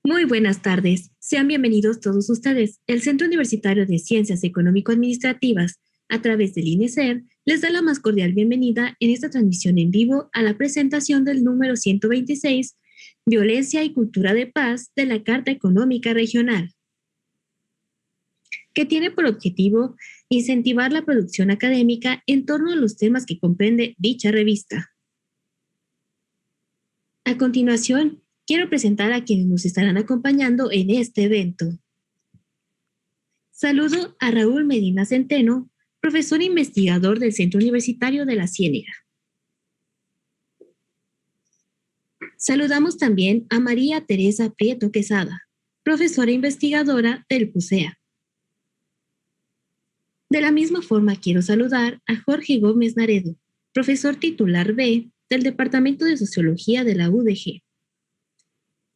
Muy buenas tardes. Sean bienvenidos todos ustedes. El Centro Universitario de Ciencias Económico-Administrativas, a través del INESER, les da la más cordial bienvenida en esta transmisión en vivo a la presentación del número 126, Violencia y Cultura de Paz de la Carta Económica Regional, que tiene por objetivo incentivar la producción académica en torno a los temas que comprende dicha revista. A continuación, quiero presentar a quienes nos estarán acompañando en este evento. Saludo a Raúl Medina Centeno, profesor investigador del Centro Universitario de la Ciénega. Saludamos también a María Teresa Prieto Quesada, profesora investigadora del PUCEA. De la misma forma quiero saludar a Jorge Gómez Naredo, profesor titular B del Departamento de Sociología de la UDG.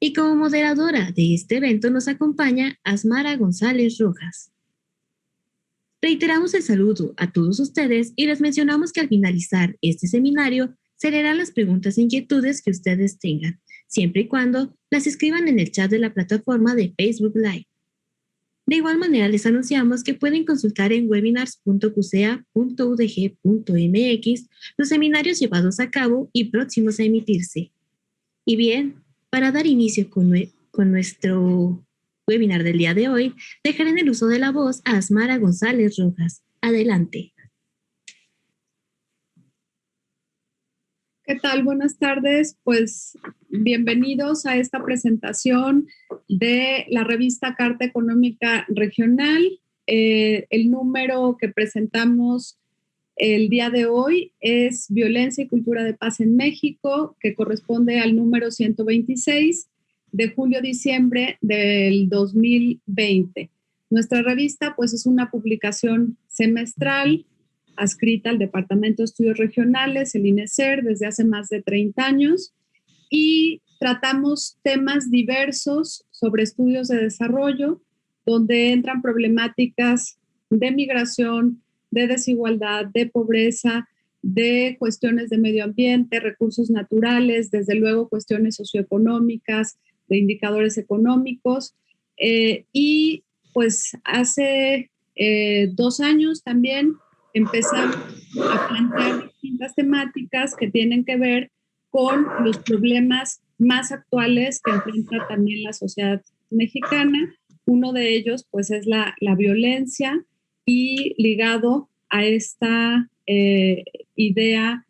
Y como moderadora de este evento nos acompaña Asmara González Rojas. Reiteramos el saludo a todos ustedes y les mencionamos que al finalizar este seminario se leerán las preguntas e inquietudes que ustedes tengan, siempre y cuando las escriban en el chat de la plataforma de Facebook Live. De igual manera les anunciamos que pueden consultar en webinars.qcea.udg.mx los seminarios llevados a cabo y próximos a emitirse. Y bien, para dar inicio con nuestro webinar del día de hoy, dejaré en el uso de la voz a Asmara González Rojas. Adelante. ¿Qué tal? Buenas tardes. Pues bienvenidos a esta presentación de la revista Carta Económica Regional. El número que presentamos el día de hoy es Violencia y Cultura de Paz en México, que corresponde al número 126 de julio-diciembre del 2020. Nuestra revista pues es una publicación semestral adscrita al Departamento de Estudios Regionales, el INESER, desde hace más de 30 años, y tratamos temas diversos sobre estudios de desarrollo, donde entran problemáticas de migración, de desigualdad, de pobreza, de cuestiones de medio ambiente, recursos naturales, desde luego cuestiones socioeconómicas, de indicadores económicos. Y pues hace 2 años también empezamos a plantear distintas temáticas que tienen que ver con los problemas más actuales que enfrenta también la sociedad mexicana. Uno de ellos pues es la violencia, y ligado a esta idea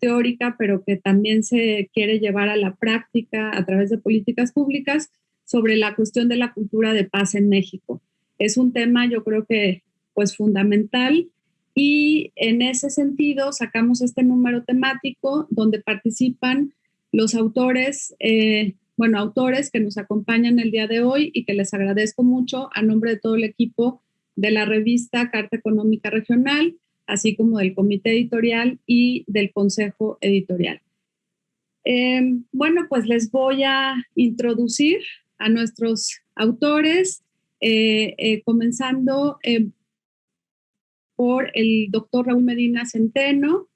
teórica, pero que también se quiere llevar a la práctica a través de políticas públicas, sobre la cuestión de la cultura de paz en México. Es un tema, yo creo que pues fundamental, y en ese sentido sacamos este número temático donde participan los autores, autores que nos acompañan el día de hoy y que les agradezco mucho a nombre de todo el equipo de la revista Carta Económica Regional, así como del comité editorial y del consejo editorial. Pues les voy a introducir a nuestros autores, comenzando por el doctor Raúl Medina Centeno,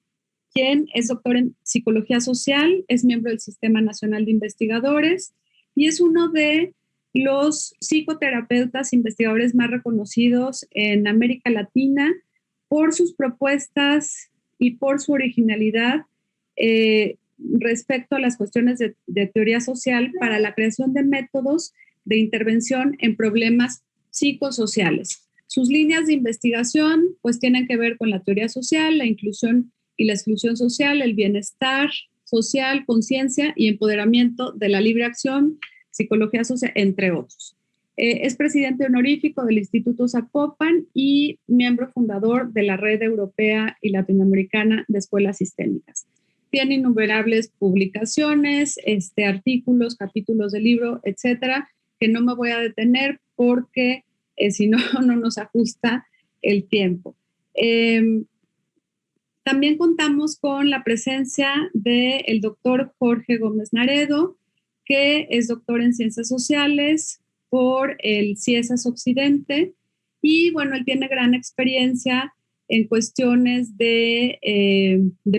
quien es doctor en Psicología Social, es miembro del Sistema Nacional de Investigadores y es uno de los psicoterapeutas investigadores más reconocidos en América Latina por sus propuestas y por su originalidad respecto a las cuestiones de teoría social para la creación de métodos de intervención en problemas psicosociales. Sus líneas de investigación pues tienen que ver con la teoría social, la inclusión y la exclusión social, el bienestar social, conciencia y empoderamiento de la libre acción, psicología social, entre otros. Es presidente honorífico del Instituto Zapopan y miembro fundador de la Red Europea y Latinoamericana de Escuelas Sistémicas. Tiene innumerables publicaciones, artículos, capítulos de libro, etcétera, que no me voy a detener porque si no, no nos ajusta el tiempo. También contamos con la presencia del doctor Jorge Gómez Naredo, que es doctor en Ciencias Sociales por el CIESAS Occidente, y bueno, él tiene gran experiencia en cuestiones de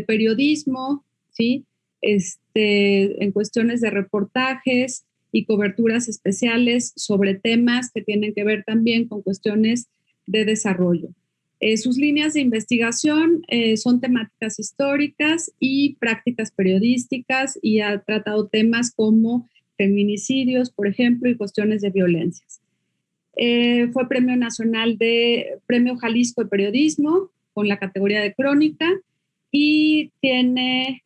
periodismo, ¿sí? En cuestiones de reportajes y coberturas especiales sobre temas que tienen que ver también con cuestiones de desarrollo. Sus líneas de investigación son temáticas históricas y prácticas periodísticas, y ha tratado temas como feminicidios, por ejemplo, y cuestiones de violencias. Fue Premio Jalisco de Periodismo con la categoría de crónica, y tiene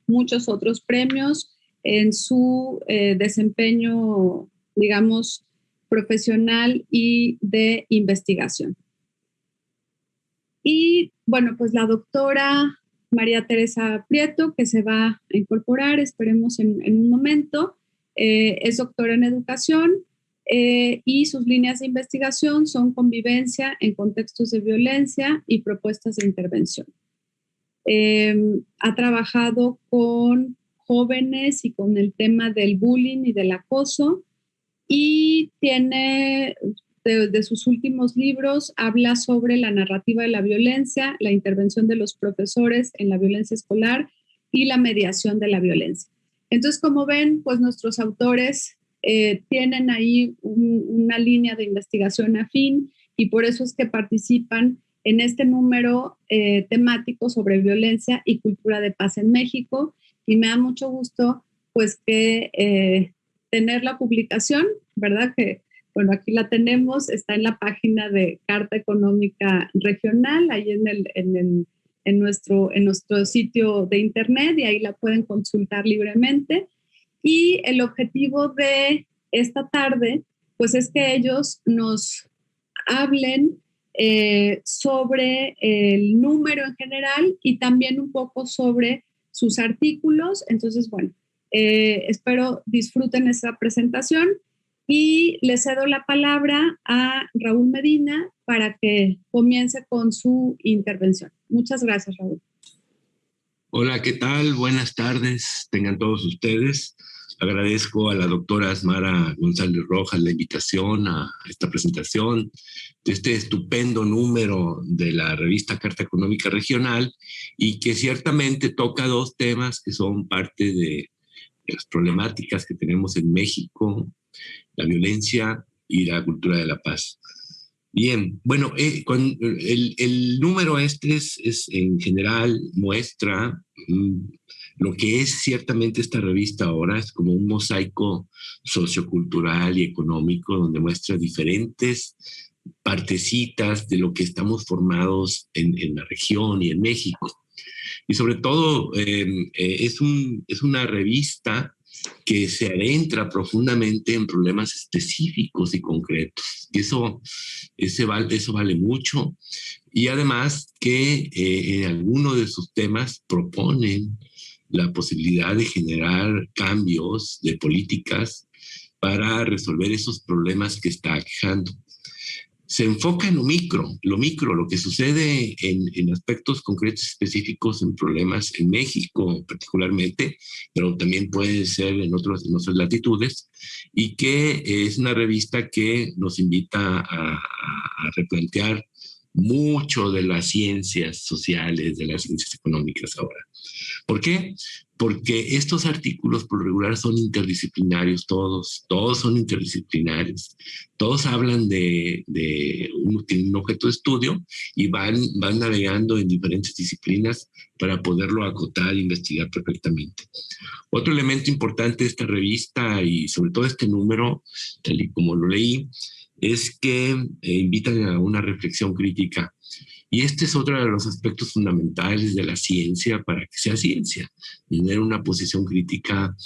muchos otros premios en su desempeño, digamos, profesional y de investigación. Y bueno, pues la doctora María Teresa Prieto, que se va a incorporar, esperemos en un momento, es doctora en educación, y sus líneas de investigación son convivencia en contextos de violencia y propuestas de intervención. Ha trabajado con jóvenes y con el tema del bullying y del acoso, y tiene de sus últimos libros, habla sobre la narrativa de la violencia, la intervención de los profesores en la violencia escolar y la mediación de la violencia. Entonces, como ven, pues nuestros autores tienen ahí una línea de investigación afín, y por eso es que participan en este número temático sobre violencia y cultura de paz en México, y me da mucho gusto pues que tener la publicación, ¿verdad? Que bueno, aquí la tenemos, está en la página de Carta Económica Regional, ahí en nuestro sitio de internet, y ahí la pueden consultar libremente. Y el objetivo de esta tarde, pues es que ellos nos hablen sobre el número en general y también un poco sobre sus artículos. Entonces, bueno, espero disfruten esta presentación, y le cedo la palabra a Raúl Medina para que comience con su intervención. Muchas gracias, Raúl. Hola, ¿qué tal? Buenas tardes, tengan todos ustedes. Agradezco a la doctora Asmara González Rojas la invitación a esta presentación de este estupendo número de la revista Carta Económica Regional, y que ciertamente toca dos temas que son parte de las problemáticas que tenemos en México: la violencia y la cultura de la paz. Bien, bueno, el número es en general muestra lo que es ciertamente esta revista ahora. Es como un mosaico sociocultural y económico donde muestra diferentes partecitas de lo que estamos formados en la región y en México. Y sobre todo es una revista que se adentra profundamente en problemas específicos y concretos. Y eso vale mucho. Y además que en algunos de sus temas proponen la posibilidad de generar cambios de políticas para resolver esos problemas que está aquejando. Se enfoca en lo micro, lo que sucede en aspectos concretos específicos, en problemas en México particularmente, pero también puede ser en otras latitudes, y que es una revista que nos invita a replantear mucho de las ciencias sociales, de las ciencias económicas ahora. ¿Por qué? Porque estos artículos por regular son interdisciplinarios, todos son interdisciplinarios, todos hablan de un objeto de estudio y van navegando en diferentes disciplinas para poderlo acotar e investigar perfectamente. Otro elemento importante de esta revista, y sobre todo este número, tal y como lo leí, es que invitan a una reflexión crítica. Y este es otro de los aspectos fundamentales de la ciencia para que sea ciencia: tener una posición crítica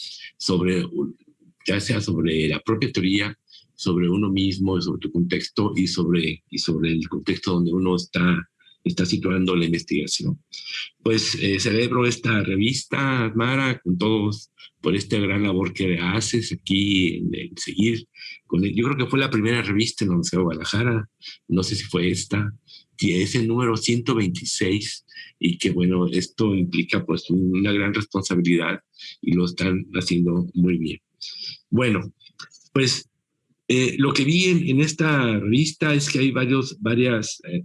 ya sea sobre la propia teoría, sobre uno mismo, sobre tu contexto y sobre el contexto donde uno está situando la investigación. Pues celebro esta revista, Mara, con todos, por esta gran labor que haces aquí en seguir con él. Yo creo que fue la primera revista en la Universidad de Guadalajara, no sé si fue esta, que es el número 126, y que bueno, esto implica pues una gran responsabilidad y lo están haciendo muy bien. Bueno, pues lo que vi en esta revista es que hay varios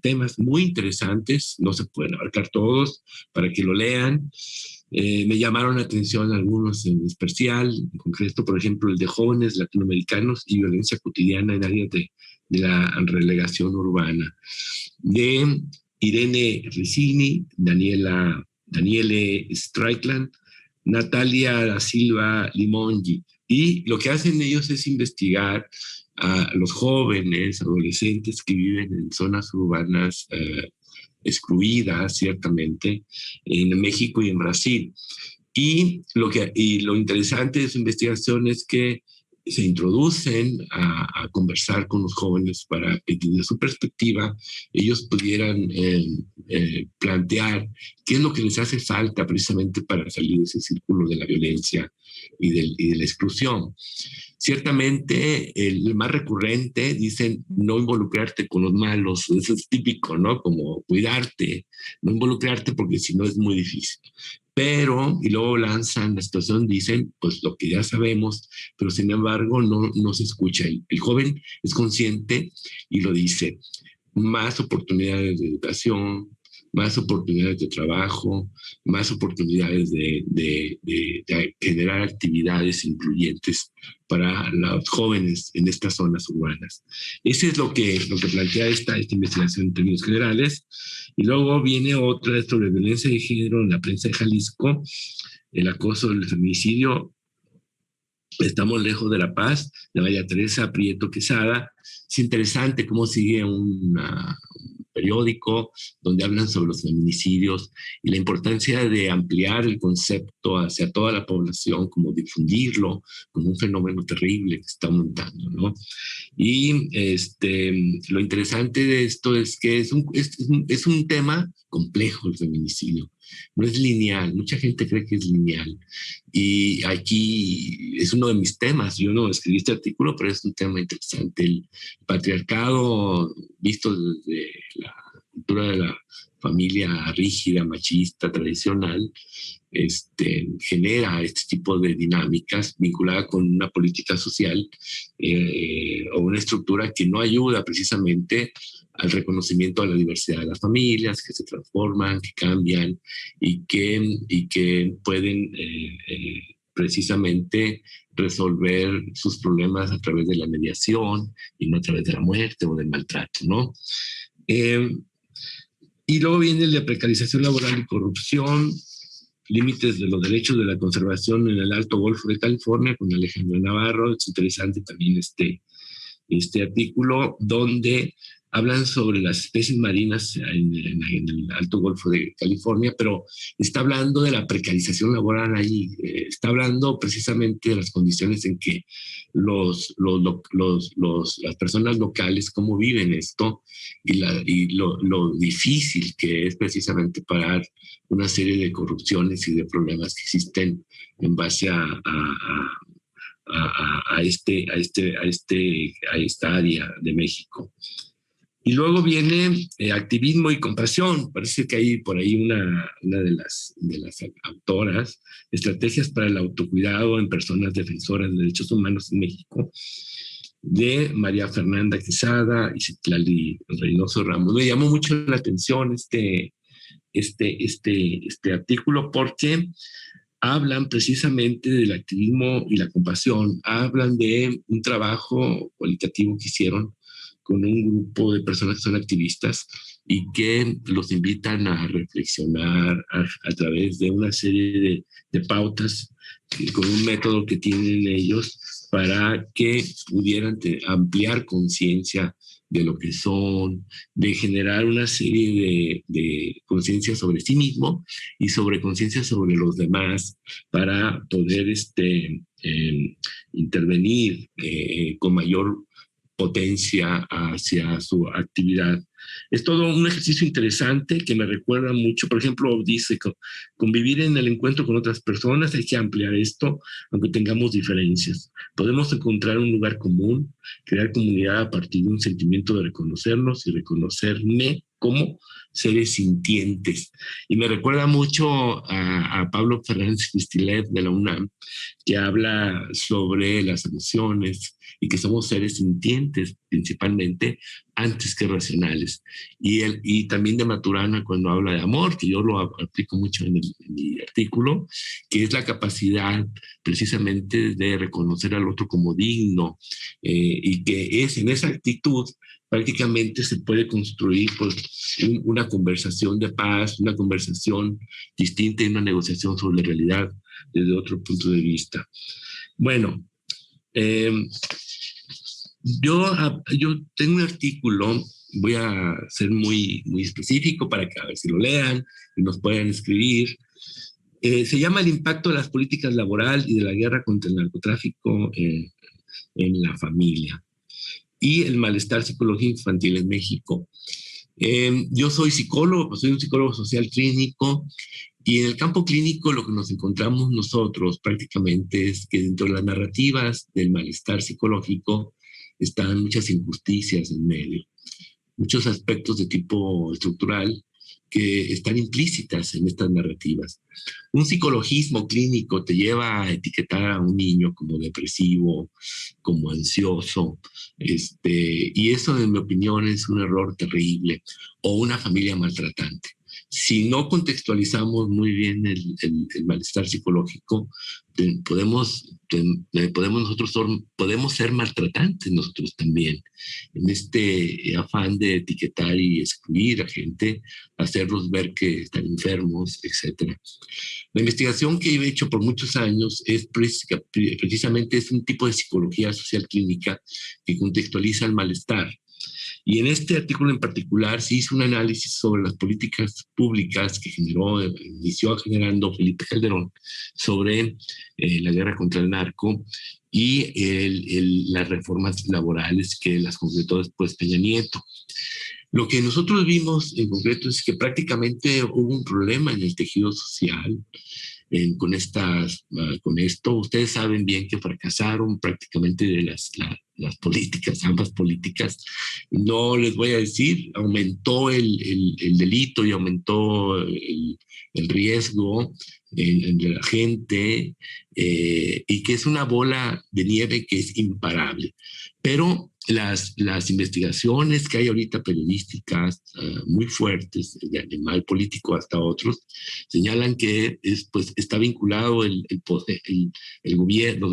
temas muy interesantes, no se pueden abarcar todos para que lo lean. Me llamaron la atención algunos en especial, en concreto, por ejemplo, el de jóvenes latinoamericanos y violencia cotidiana en áreas de la relegación urbana, de Irene Ricini, Daniele Strickland, Natalia da Silva Limongi. Y lo que hacen ellos es investigar a los jóvenes, adolescentes que viven en zonas urbanas excluidas, ciertamente, en México y en Brasil. Y lo interesante de su investigación es que se introducen a conversar con los jóvenes para que desde su perspectiva ellos pudieran plantear qué es lo que les hace falta precisamente para salir de ese círculo de la violencia y de la exclusión. Ciertamente, el más recurrente, dicen, no involucrarte con los malos, eso es típico, ¿no? Como cuidarte, no involucrarte porque si no es muy difícil. Pero, y luego lanzan la situación, dicen, pues lo que ya sabemos, pero sin embargo no se escucha. El joven es consciente y lo dice, más oportunidades de educación, más oportunidades de trabajo, más oportunidades de generar actividades incluyentes para los jóvenes en estas zonas urbanas. Ese es lo que plantea esta investigación en términos generales. Y luego viene otra sobre violencia de género en la prensa de Jalisco, el acoso, el feminicidio. Estamos lejos de la paz, de María Teresa Prieto Quesada. Es interesante cómo sigue un periódico donde hablan sobre los feminicidios y la importancia de ampliar el concepto hacia toda la población, como difundirlo como un fenómeno terrible que está aumentando, ¿no? Y lo interesante de esto es que es un tema complejo el feminicidio. No es lineal, mucha gente cree que es lineal. Y aquí es uno de mis temas. Yo no escribí este artículo, pero es un tema interesante. El patriarcado, visto desde la cultura de la familia rígida, machista, tradicional, genera este tipo de dinámicas vinculadas con una política social o una estructura que no ayuda precisamente al reconocimiento de la diversidad de las familias, que se transforman, que cambian y que pueden precisamente resolver sus problemas a través de la mediación y no a través de la muerte o del maltrato, ¿no? Y luego viene la precarización laboral y corrupción, límites de los derechos de la conservación en el Alto Golfo de California, con Alejandro Navarro. Es interesante también este artículo, donde hablan sobre las especies marinas en el Alto Golfo de California, pero está hablando de la precarización laboral ahí, está hablando precisamente de las condiciones en que las personas locales, cómo viven esto y lo difícil que es precisamente parar una serie de corrupciones y de problemas que existen en base a esta área de México. Y luego viene activismo y compasión. Parece que hay por ahí una de las autoras, estrategias para el autocuidado en personas defensoras de derechos humanos en México, de María Fernanda Quesada y Citlali Reynoso Ramos. Me llamó mucho la atención este artículo porque hablan precisamente del activismo y la compasión, hablan de un trabajo cualitativo que hicieron con un grupo de personas que son activistas y que los invitan a reflexionar a través de una serie de pautas con un método que tienen ellos para que pudieran ampliar conciencia de lo que son, de generar una serie de conciencia sobre sí mismo y sobre conciencia sobre los demás para poder intervenir con mayor potencia hacia su actividad. Es todo un ejercicio interesante que me recuerda mucho. Por ejemplo, dice que convivir en el encuentro con otras personas, hay que ampliar esto, aunque tengamos diferencias. Podemos encontrar un lugar común, crear comunidad a partir de un sentimiento de reconocernos y reconocerme como seres sintientes. Y me recuerda mucho a Pablo Fernández Cristilev de la UNAM, que habla sobre las emociones y que somos seres sintientes principalmente antes que racionales. Y también de Maturana cuando habla de amor, que yo lo aplico mucho en mi artículo, que es la capacidad precisamente de reconocer al otro como digno, y que es en esa actitud prácticamente se puede construir pues, una conversación de paz, una conversación distinta y una negociación sobre la realidad desde otro punto de vista. Bueno, yo tengo un artículo, voy a ser muy específico para que a ver si lo lean y nos puedan escribir. Se llama El impacto de las políticas laborales y de la guerra contra el narcotráfico en la familia y el malestar psicológico infantil en México. Yo soy psicólogo, pues soy un psicólogo social clínico, y en el campo clínico lo que nos encontramos nosotros prácticamente es que dentro de las narrativas del malestar psicológico están muchas injusticias en medio, muchos aspectos de tipo estructural que están implícitas en estas narrativas. Un psicologismo clínico te lleva a etiquetar a un niño como depresivo, como ansioso, y eso en mi opinión es un error terrible, o una familia maltratante. Si no contextualizamos muy bien el malestar psicológico, podemos ser maltratantes nosotros también, en este afán de etiquetar y excluir a gente, hacerlos ver que están enfermos, etc. La investigación que he hecho por muchos años es precisamente es un tipo de psicología social clínica que contextualiza el malestar. Y en este artículo en particular se hizo un análisis sobre las políticas públicas que inició generando Felipe Calderón sobre la guerra contra el narco y las reformas laborales que las concretó después Peña Nieto. Lo que nosotros vimos en concreto es que prácticamente hubo un problema en el tejido social con esto. Ustedes saben bien que fracasaron prácticamente de las políticas, ambas políticas. No les voy a decir, aumentó el delito y aumentó el riesgo de la gente, y que es una bola de nieve que es imparable. Pero las investigaciones que hay ahorita periodísticas muy fuertes, de animal político hasta otros, señalan que pues, está vinculado los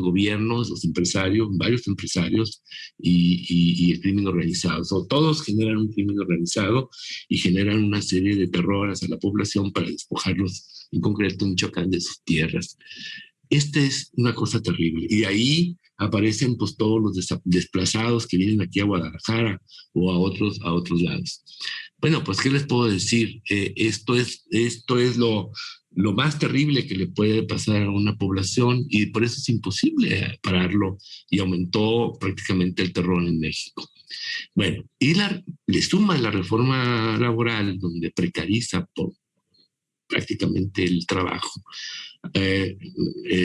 gobiernos, los empresarios, varios empresarios y el crimen organizado. Todos generan un crimen organizado y generan una serie de terror hacia la población para despojarlos, en concreto en Michoacán, de sus tierras. Esta es una cosa terrible. Y de ahí aparecen pues todos los desplazados que vienen aquí a Guadalajara o a otros lados. Bueno, pues ¿qué les puedo decir? Esto es lo más terrible que le puede pasar a una población, y por eso es imposible pararlo, y aumentó prácticamente el terror en México. Bueno, y le suma la reforma laboral, donde precariza prácticamente el trabajo.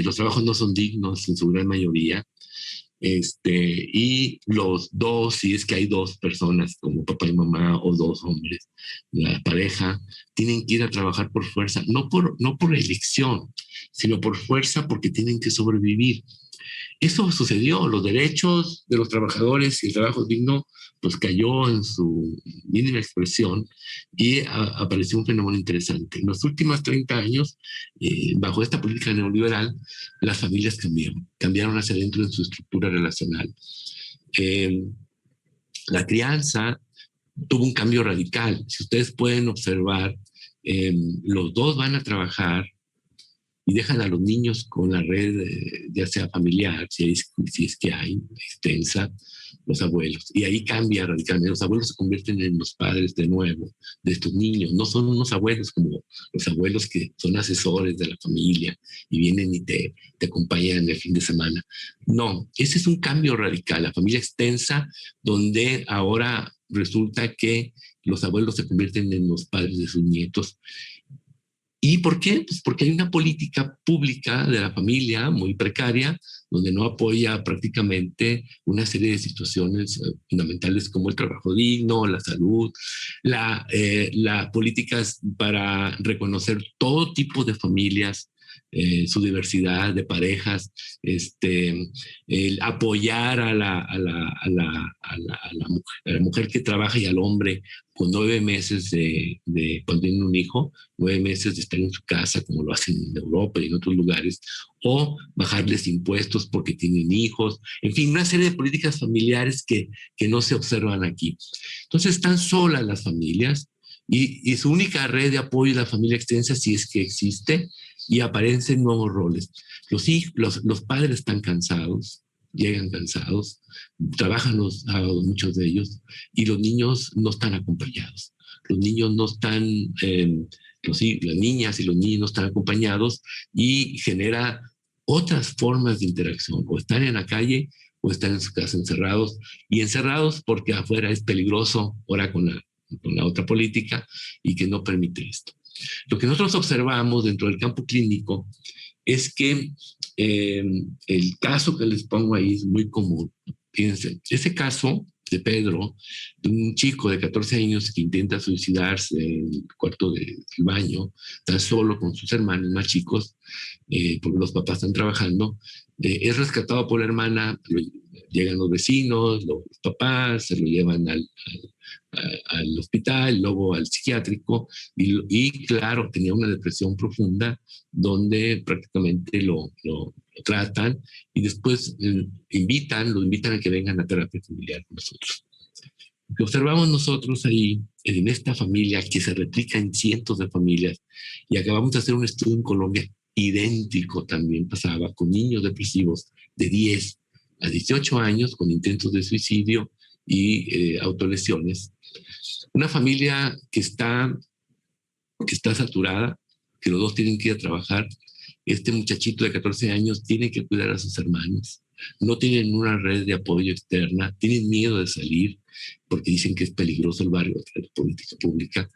Los trabajos no son dignos en su gran mayoría, y los dos, si es que hay dos personas como papá y mamá o dos hombres, la pareja, tienen que ir a trabajar por fuerza, no por elección, sino por fuerza, porque tienen que sobrevivir. Eso sucedió, los derechos de los trabajadores y el trabajo digno pues cayó en su mínima expresión, y apareció un fenómeno interesante. En los últimos 30 años, bajo esta política neoliberal, las familias cambiaron hacia adentro en su estructura relacional. La crianza tuvo un cambio radical. Si ustedes pueden observar, los dos van a trabajar y dejan a los niños con la red, ya sea familiar, si es que hay, extensa, los abuelos. Y ahí cambia radicalmente. Los abuelos se convierten en los padres de nuevo de estos niños. No son unos abuelos como los abuelos que son asesores de la familia y vienen y te acompañan el fin de semana. No, ese es un cambio radical. La familia extensa, donde ahora resulta que los abuelos se convierten en los padres de sus nietos. ¿Y por qué? Pues porque hay una política pública de la familia muy precaria, donde no apoya prácticamente una serie de situaciones fundamentales como el trabajo digno, la salud, la políticas para reconocer todo tipo de familias, su diversidad de parejas, el apoyar a la mujer que trabaja y al hombre con 9 meses cuando tienen un hijo, 9 meses de estar en su casa, como lo hacen en Europa y en otros lugares, o bajarles impuestos porque tienen hijos, en fin, una serie de políticas familiares que no se observan aquí. Entonces están solas las familias y su única red de apoyo es la familia extensa, si es que existe, y aparecen nuevos roles. Los padres están cansados, llegan cansados, trabajan los sábados muchos de ellos, y los niños no están acompañados. Los niños no están, las niñas y los niños no están acompañados, y genera otras formas de interacción, o están en la calle o están en su casa encerrados, y encerrados porque afuera es peligroso, ahora con la otra política, y que no permite esto. Lo que nosotros observamos dentro del campo clínico es que el caso que les pongo ahí es muy común. Fíjense, ese caso de Pedro, de un chico de 14 años que intenta suicidarse en el cuarto del baño, está solo con sus hermanos más chicos, porque los papás están trabajando, es rescatado por la hermana, llegan los vecinos, los papás, se lo llevan al hospital, luego al psiquiátrico, y claro, tenía una depresión profunda donde prácticamente lo tratan y después lo invitan a que vengan a terapia familiar con nosotros. Lo que observamos nosotros ahí, en esta familia que se replica en cientos de familias, y acabamos de hacer un estudio en Colombia idéntico, también pasaba con niños depresivos de 10 a 18 años con intentos de suicidio y autolesiones. Una familia que está saturada, que los dos tienen que ir a trabajar. Este muchachito de 14 años tiene que cuidar a sus hermanos. No tienen una red de apoyo externa, tienen miedo de salir porque dicen que es peligroso el barrio, la política pública.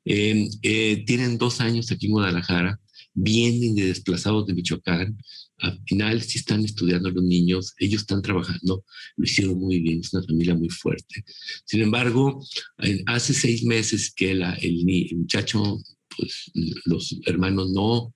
Tienen 2 años aquí en Guadalajara, vienen de desplazados de Michoacán. Al final sí están estudiando los niños, ellos están trabajando, lo hicieron muy bien, es una familia muy fuerte. Sin embargo, hace 6 meses que el muchacho, pues los hermanos no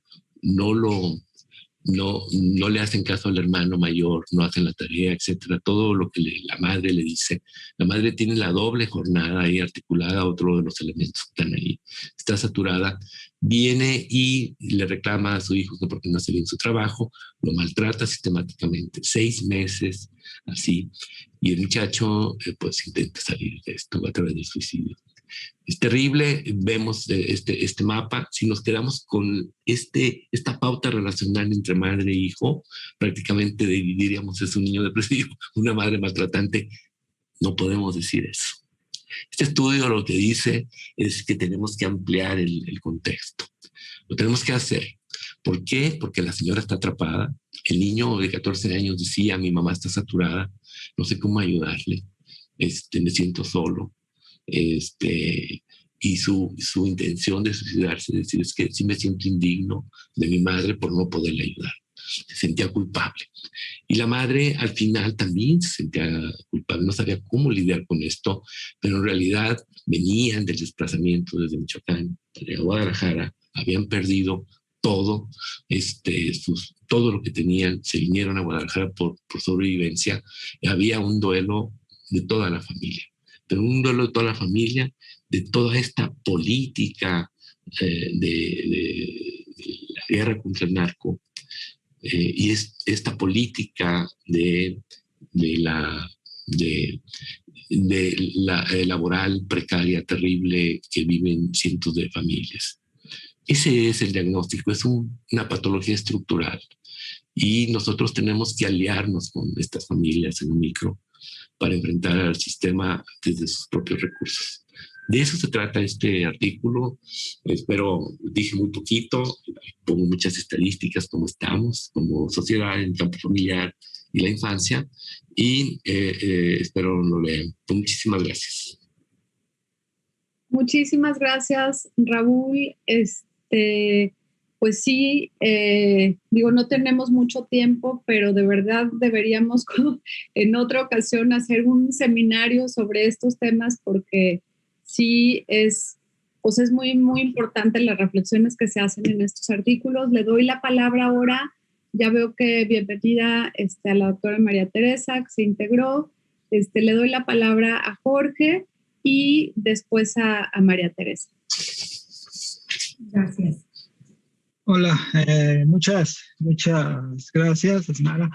le hacen caso al hermano mayor, no hacen la tarea, etcétera, todo lo que la madre le dice. La madre tiene la doble jornada ahí articulada, otro de los elementos que están ahí, está saturada, viene y le reclama a su hijo que porque no hace bien su trabajo, lo maltrata sistemáticamente, 6 meses así, y el muchacho pues intenta salir de esto a través del suicidio. Es terrible, vemos este mapa. Si nos quedamos con esta pauta relacional entre madre e hijo, prácticamente diríamos es un niño depresivo, una madre maltratante. No podemos decir eso. Este estudio lo que dice es que tenemos que ampliar el contexto. Lo tenemos que hacer. ¿Por qué? Porque la señora está atrapada. El niño de 14 años decía, mi mamá está saturada, no sé cómo ayudarle, me siento solo. Y su intención de suicidarse, decir, es que sí me siento indigno de mi madre por no poderle ayudar. Se sentía culpable. Y la madre al final también se sentía culpable, no sabía cómo lidiar con esto, pero en realidad venían del desplazamiento desde Michoacán, de Guadalajara, habían perdido todo, todo lo que tenían, se vinieron a Guadalajara por sobrevivencia, había un duelo de toda la familia. Pero un duelo de toda la familia, de toda esta política de la guerra contra el narco, y esta política de la laboral precaria, terrible, que viven cientos de familias. Ese es el diagnóstico, es una patología estructural. Y nosotros tenemos que aliarnos con estas familias en un micro para enfrentar al sistema desde sus propios recursos. De eso se trata este artículo. Espero, dije muy poquito, pongo muchas estadísticas, cómo estamos como sociedad en el campo familiar y la infancia, y espero lo lean. Muchísimas gracias. Muchísimas gracias, Raúl. Pues sí, digo, no tenemos mucho tiempo, pero de verdad deberíamos en otra ocasión hacer un seminario sobre estos temas porque sí pues es muy, muy importante las reflexiones que se hacen en estos artículos. Le doy la palabra ahora. Ya veo que bienvenida a la doctora María Teresa, que se integró. Le doy la palabra a Jorge y después a María Teresa. Gracias. Hola, muchas gracias, Esmara.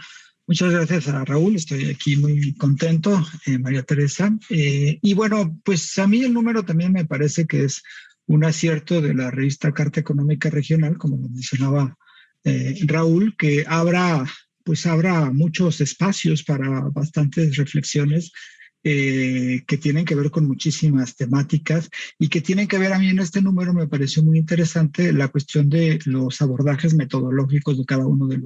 Muchas gracias a Raúl, estoy aquí muy contento, María Teresa. Y bueno, pues a mí el número también me parece que es un acierto de la revista Carta Económica Regional, como lo mencionaba Raúl, que abra muchos espacios para bastantes reflexiones que tienen que ver con muchísimas temáticas y que tienen que ver, a mí en este número me pareció muy interesante la cuestión de los abordajes metodológicos de cada uno de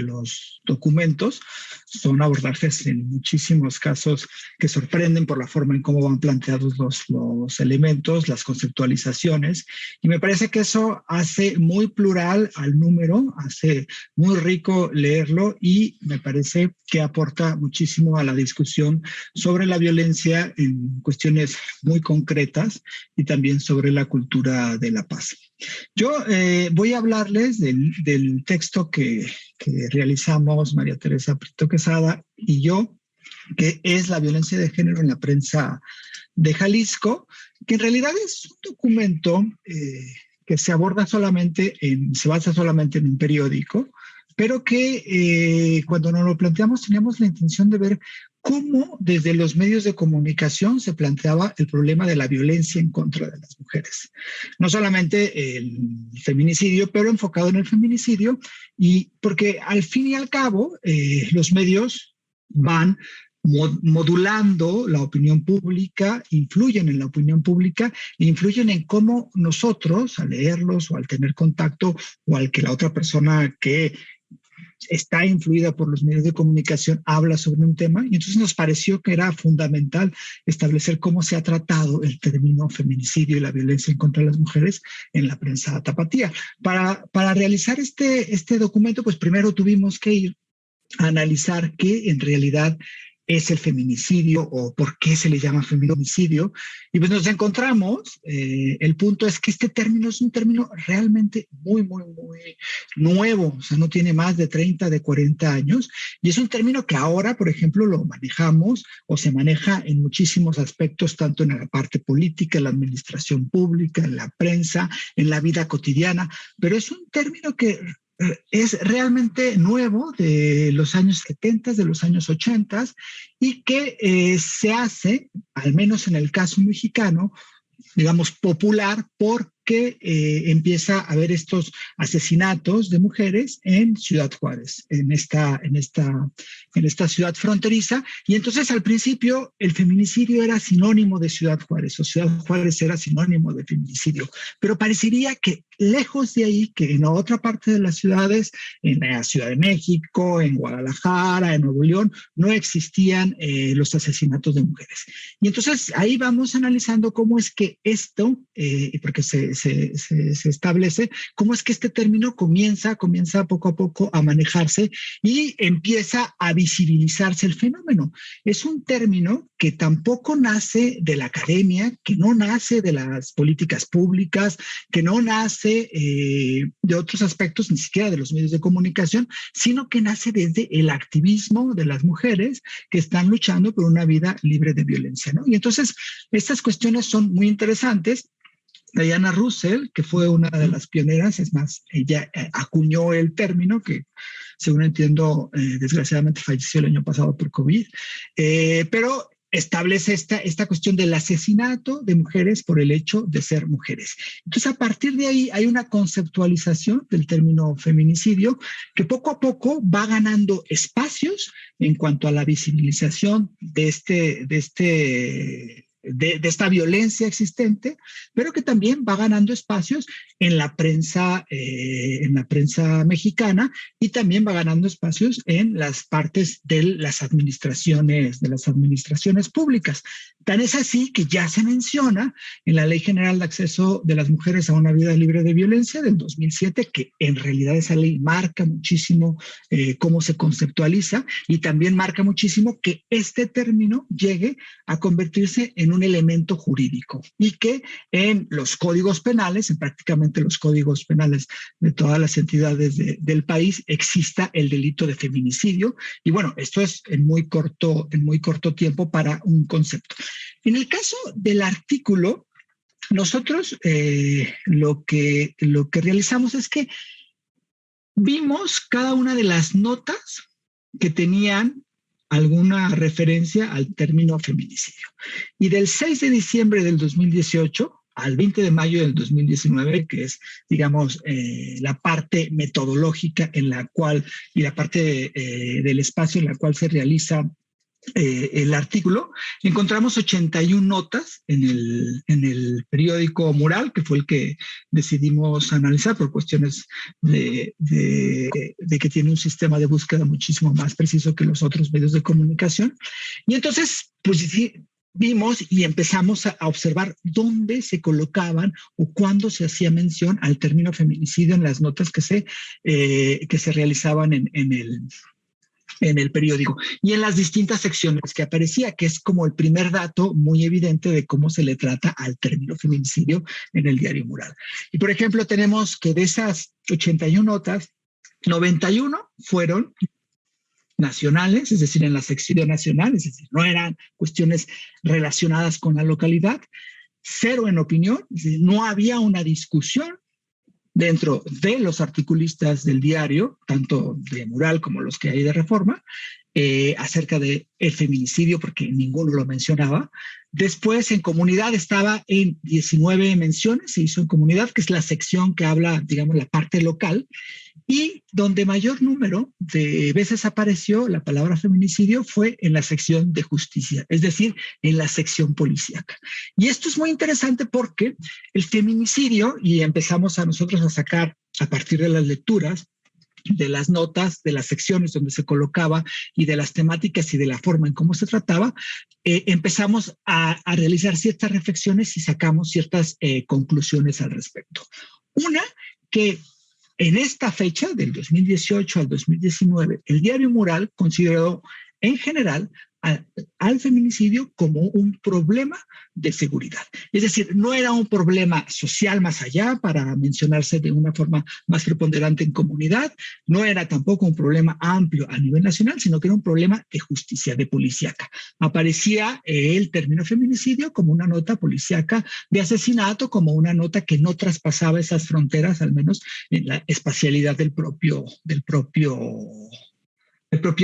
los documentos. Son abordajes en muchísimos casos que sorprenden por la forma en cómo van planteados los elementos, las conceptualizaciones, y me parece que eso hace muy plural al número, hace muy rico leerlo y me parece que aporta muchísimo a la discusión sobre la violencia en cuestiones muy concretas y también sobre la cultura de la paz. Yo voy a hablarles del texto que realizamos María Teresa Prieto Quesada y yo, que es la violencia de género en la prensa de Jalisco, que en realidad es un documento que se basa solamente en un periódico, pero que cuando nos lo planteamos teníamos la intención de ver cómo desde los medios de comunicación se planteaba el problema de la violencia en contra de las mujeres. No solamente el feminicidio, pero enfocado en el feminicidio, y porque al fin y al cabo los medios van modulando la opinión pública, influyen en la opinión pública e influyen en cómo nosotros, al leerlos o al tener contacto o al que la otra persona que está influida por los medios de comunicación habla sobre un tema, y entonces nos pareció que era fundamental establecer cómo se ha tratado el término feminicidio y la violencia en contra de las mujeres en la prensa tapatía. Para realizar este documento, pues primero tuvimos que ir a analizar qué en realidad es el feminicidio o por qué se le llama feminicidio. Y pues nos encontramos, el punto es que este término es un término realmente muy, muy, muy nuevo, o sea, no tiene más de 30, de 40 años, y es un término que ahora, por ejemplo, lo manejamos o se maneja en muchísimos aspectos, tanto en la parte política, en la administración pública, en la prensa, en la vida cotidiana, pero es un término que es realmente nuevo, de los años 70, de los años 80, y que se hace, al menos en el caso mexicano, digamos, popular, porque empieza a haber estos asesinatos de mujeres en Ciudad Juárez, en esta ciudad fronteriza. Y entonces al principio el feminicidio era sinónimo de Ciudad Juárez, o Ciudad Juárez era sinónimo de feminicidio, pero parecería que lejos de ahí, que en otra parte de las ciudades, en la Ciudad de México, en Guadalajara, en Nuevo León, no existían los asesinatos de mujeres. Y entonces ahí vamos analizando cómo es que esto, porque se establece, cómo es que este término comienza poco a poco a manejarse y empieza a visibilizarse el fenómeno. Es un término que tampoco nace de la academia, que no nace de las políticas públicas, que no nace de otros aspectos, ni siquiera de los medios de comunicación, sino que nace desde el activismo de las mujeres que están luchando por una vida libre de violencia, ¿no? Y entonces estas cuestiones son muy interesantes. Diana Russell, que fue una de las pioneras, es más, ella acuñó el término que, según entiendo, desgraciadamente falleció el año pasado por COVID, pero establece esta cuestión del asesinato de mujeres por el hecho de ser mujeres. Entonces, a partir de ahí hay una conceptualización del término feminicidio que poco a poco va ganando espacios en cuanto a la visibilización de de esta violencia existente, pero que también va ganando espacios en la prensa mexicana, y también va ganando espacios en las partes de las administraciones públicas. Tan es así que ya se menciona en la Ley General de Acceso de las Mujeres a una Vida Libre de Violencia del 2007, que en realidad esa ley marca muchísimo cómo se conceptualiza, y también marca muchísimo que este término llegue a convertirse en un elemento jurídico, y que en los códigos penales, en prácticamente los códigos penales de todas las entidades del país, exista el delito de feminicidio. Y bueno, esto es en muy corto tiempo para un concepto. En el caso del artículo, nosotros lo que realizamos es que vimos cada una de las notas que tenían alguna referencia al término feminicidio. Y del 6 de diciembre del 2018 al 20 de mayo del 2019, que es, digamos, la parte metodológica en la cual, y la parte del espacio en la cual se realiza el artículo, encontramos 81 notas en el periódico Mural, que fue el que decidimos analizar por cuestiones de que tiene un sistema de búsqueda muchísimo más preciso que los otros medios de comunicación. Y entonces, pues sí, vimos y empezamos a observar dónde se colocaban o cuándo se hacía mención al término feminicidio en las notas que se realizaban en el periódico y en las distintas secciones que aparecía, que es como el primer dato muy evidente de cómo se le trata al término feminicidio en el diario Mural. Y por ejemplo, tenemos que de esas 81 notas, 91 fueron nacionales, es decir, en la sección nacional, es decir, no eran cuestiones relacionadas con la localidad. 0 en opinión, es decir, no había una discusión dentro de los articulistas del diario, tanto de Mural como los que hay de Reforma, acerca del feminicidio, porque ninguno lo mencionaba. Después, en comunidad estaba en 19 menciones, se hizo en comunidad, que es la sección que habla, digamos, la parte local, y donde mayor número de veces apareció la palabra feminicidio fue en la sección de justicia, es decir, en la sección policíaca. Y esto es muy interesante porque el feminicidio, y empezamos a nosotros a sacar a partir de las lecturas, de las notas, de las secciones donde se colocaba y de las temáticas y de la forma en cómo se trataba, empezamos a realizar ciertas reflexiones y sacamos ciertas conclusiones al respecto. Una, que en esta fecha, del 2018 al 2019, el diario Mural consideró en general al feminicidio como un problema de seguridad. Es decir, no era un problema social más allá para mencionarse de una forma más preponderante en comunidad, no era tampoco un problema amplio a nivel nacional, sino que era un problema de justicia, de policíaca. Aparecía el término feminicidio como una nota policíaca de asesinato, como una nota que no traspasaba esas fronteras, al menos en la espacialidad del propio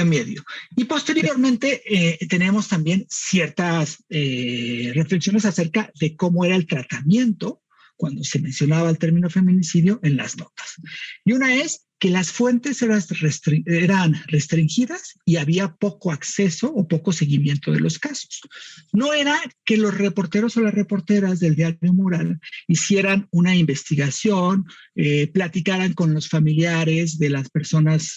medio. Y posteriormente tenemos también ciertas reflexiones acerca de cómo era el tratamiento cuando se mencionaba el término feminicidio en las notas. Y una es que las fuentes eran restringidas y había poco acceso o poco seguimiento de los casos. No era que los reporteros o las reporteras del diario Mural hicieran una investigación, platicaran con los familiares de las personas,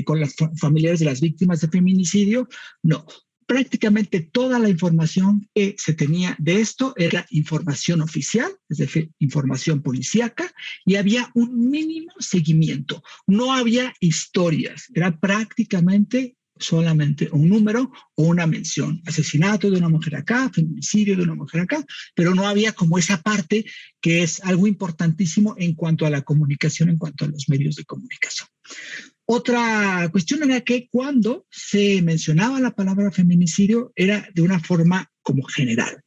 con los familiares de las víctimas de feminicidio, no. Prácticamente toda la información que se tenía de esto era información oficial, es decir, información policíaca, y había un mínimo seguimiento. No había historias, era prácticamente solamente un número o una mención. Asesinato de una mujer acá, feminicidio de una mujer acá, pero no había como esa parte que es algo importantísimo en cuanto a la comunicación, en cuanto a los medios de comunicación. Otra cuestión era que cuando se mencionaba la palabra feminicidio era de una forma como general.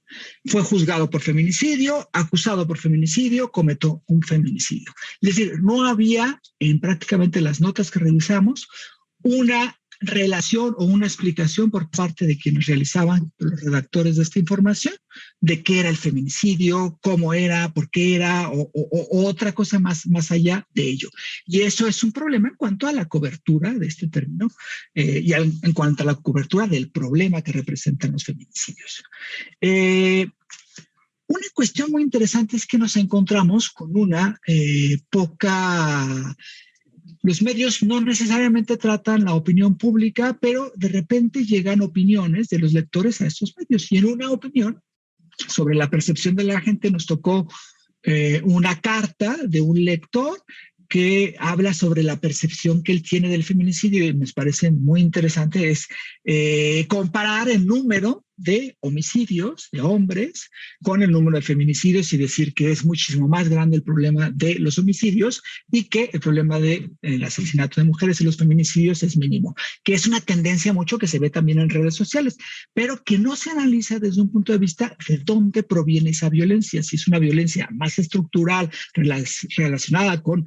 Fue juzgado por feminicidio, acusado por feminicidio, cometió un feminicidio. Es decir, no había en prácticamente las notas que revisamos una relación o una explicación por parte de quienes realizaban, los redactores de esta información, de qué era el feminicidio, cómo era, por qué era, o otra cosa más allá de ello. Y eso es un problema en cuanto a la cobertura de este término en cuanto a la cobertura del problema que representan los feminicidios. Una cuestión muy interesante es que nos encontramos con una los medios no necesariamente tratan la opinión pública, pero de repente llegan opiniones de los lectores a estos medios. Y en una opinión sobre la percepción de la gente nos tocó una carta de un lector que habla sobre la percepción que él tiene del feminicidio, y me parece muy interesante, es comparar el número de homicidios de hombres con el número de feminicidios y decir que es muchísimo más grande el problema de los homicidios y que el problema del asesinato de mujeres y los feminicidios es mínimo, que es una tendencia mucho que se ve también en redes sociales, pero que no se analiza desde un punto de vista de dónde proviene esa violencia, si es una violencia más estructural relacionada con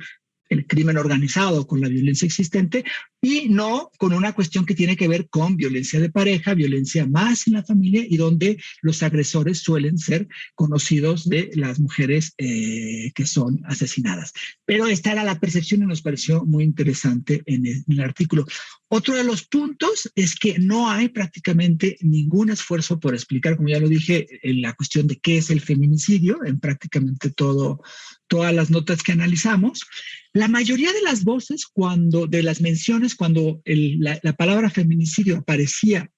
el crimen organizado, con la violencia existente, y no con una cuestión que tiene que ver con violencia de pareja, violencia más en la familia, y donde los agresores suelen ser conocidos de las mujeres que son asesinadas. Pero esta era la percepción y nos pareció muy interesante en el artículo. Otro de los puntos es que no hay prácticamente ningún esfuerzo por explicar, como ya lo dije, la cuestión de qué es el feminicidio en prácticamente todas las notas que analizamos. La mayoría de las voces, de las menciones, cuando la palabra feminicidio aparecía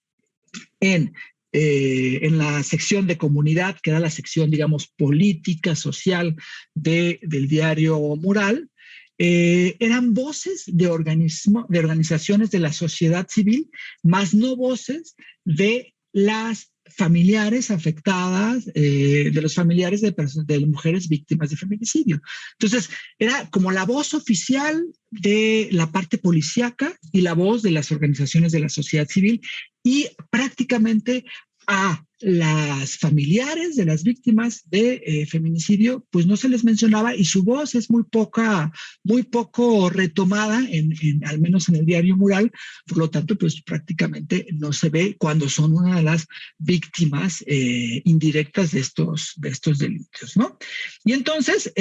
en la sección de comunidad, que era la sección, digamos, política, social del diario Mural, eran voces de organizaciones de la sociedad civil, más no voces de las familiares afectadas, de los familiares de mujeres víctimas de feminicidio. Entonces, era como la voz oficial de la parte policíaca y la voz de las organizaciones de la sociedad civil, y prácticamente a las familiares de las víctimas de feminicidio, pues no se les mencionaba, y su voz es muy poco retomada, al menos en el diario Mural. Por lo tanto, pues prácticamente no se ve cuando son una de las víctimas indirectas de estos delitos, ¿no? Y entonces,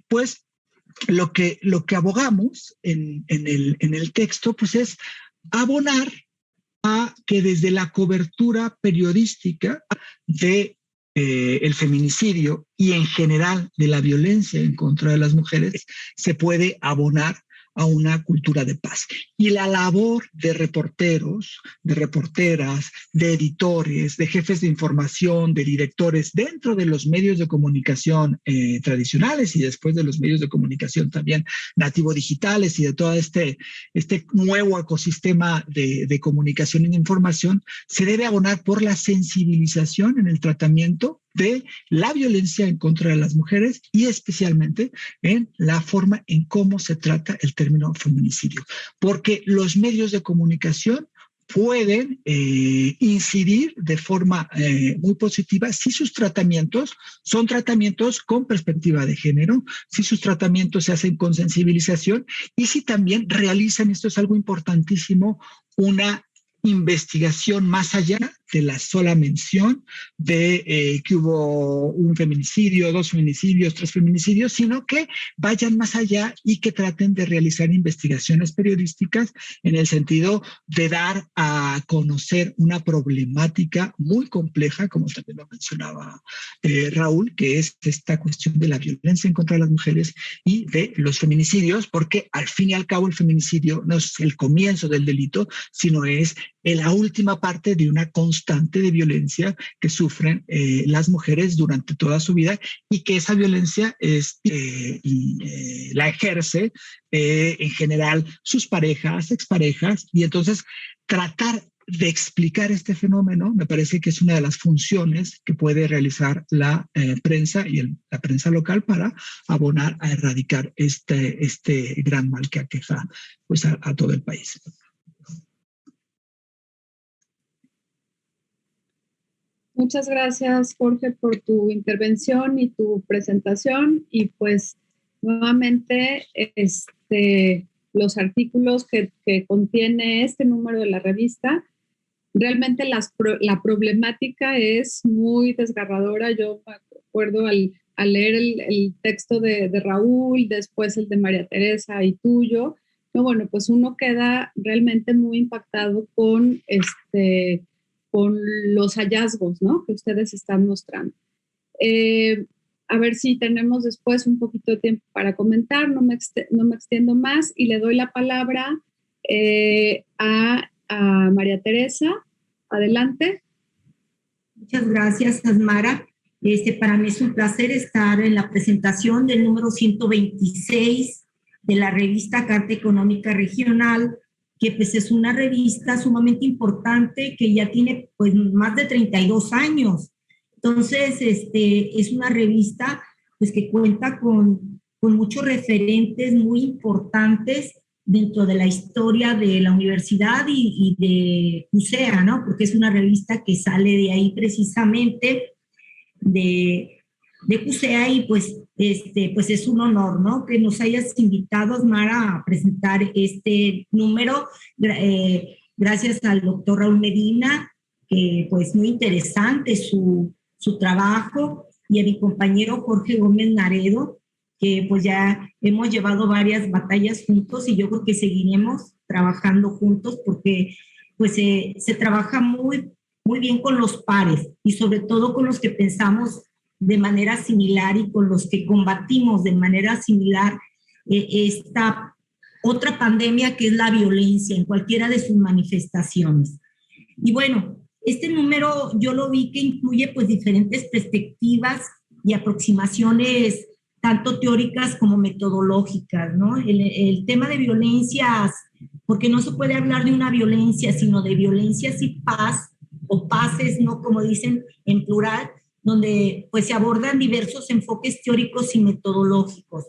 pues lo que abogamos en el texto, pues es abonar a que desde la cobertura periodística de el feminicidio y en general de la violencia en contra de las mujeres se puede abonar a una cultura de paz. Y la labor de reporteros, de reporteras, de editores, de jefes de información, de directores dentro de los medios de comunicación tradicionales y después de los medios de comunicación también nativo digitales y de todo este nuevo ecosistema de comunicación y de información, se debe abonar por la sensibilización en el tratamiento de la violencia en contra de las mujeres y especialmente en la forma en cómo se trata el término feminicidio. Porque los medios de comunicación pueden incidir de forma muy positiva si sus tratamientos son tratamientos con perspectiva de género, si sus tratamientos se hacen con sensibilización y si también realizan, esto es algo importantísimo, una investigación más allá de la sola mención de que hubo un feminicidio, 2 feminicidios, 3 feminicidios, sino que vayan más allá y que traten de realizar investigaciones periodísticas en el sentido de dar a conocer una problemática muy compleja, como también lo mencionaba Raúl, que es esta cuestión de la violencia en contra de las mujeres y de los feminicidios, porque al fin y al cabo el feminicidio no es el comienzo del delito, sino es la última parte de una constante de violencia que sufren las mujeres durante toda su vida y que esa violencia la ejerce en general sus parejas, exparejas, y entonces tratar de explicar este fenómeno me parece que es una de las funciones que puede realizar la prensa y la prensa local para abonar a erradicar este gran mal que aqueja pues, a todo el país. Muchas gracias, Jorge, por tu intervención y tu presentación. Y pues nuevamente, los artículos que contiene este número de la revista. Realmente la problemática es muy desgarradora. Yo me acuerdo al leer el texto de Raúl, después el de María Teresa y tuyo, no, bueno, pues uno queda realmente muy impactado con los hallazgos, ¿no?, que ustedes están mostrando. A ver si tenemos después un poquito de tiempo para comentar, no me extiendo más y le doy la palabra a María Teresa. Adelante. Muchas gracias, Asmara. Para mí es un placer estar en la presentación del número 126 de la revista Carta Económica Regional, que pues es una revista sumamente importante que ya tiene pues más de 32 años. Entonces, es una revista pues que cuenta con muchos referentes muy importantes dentro de la historia de la universidad y de CUSEA, ¿no? Porque es una revista que sale de ahí precisamente, de CUSEA, y pues es un honor, ¿no?, que nos hayas invitado, Asmara, a presentar este número. Gracias al doctor Raúl Medina, que pues muy interesante su trabajo, y a mi compañero Jorge Gómez Naredo, que pues ya hemos llevado varias batallas juntos y yo creo que seguiremos trabajando juntos porque pues se trabaja muy, muy bien con los pares y sobre todo con los que pensamos de manera similar y con los que combatimos de manera similar esta otra pandemia que es la violencia en cualquiera de sus manifestaciones. Y bueno, este número yo lo vi que incluye pues diferentes perspectivas y aproximaciones tanto teóricas como metodológicas, ¿no? El tema de violencias, porque no se puede hablar de una violencia, sino de violencias y paz, o paces, ¿no?, como dicen en plural, donde pues se abordan diversos enfoques teóricos y metodológicos.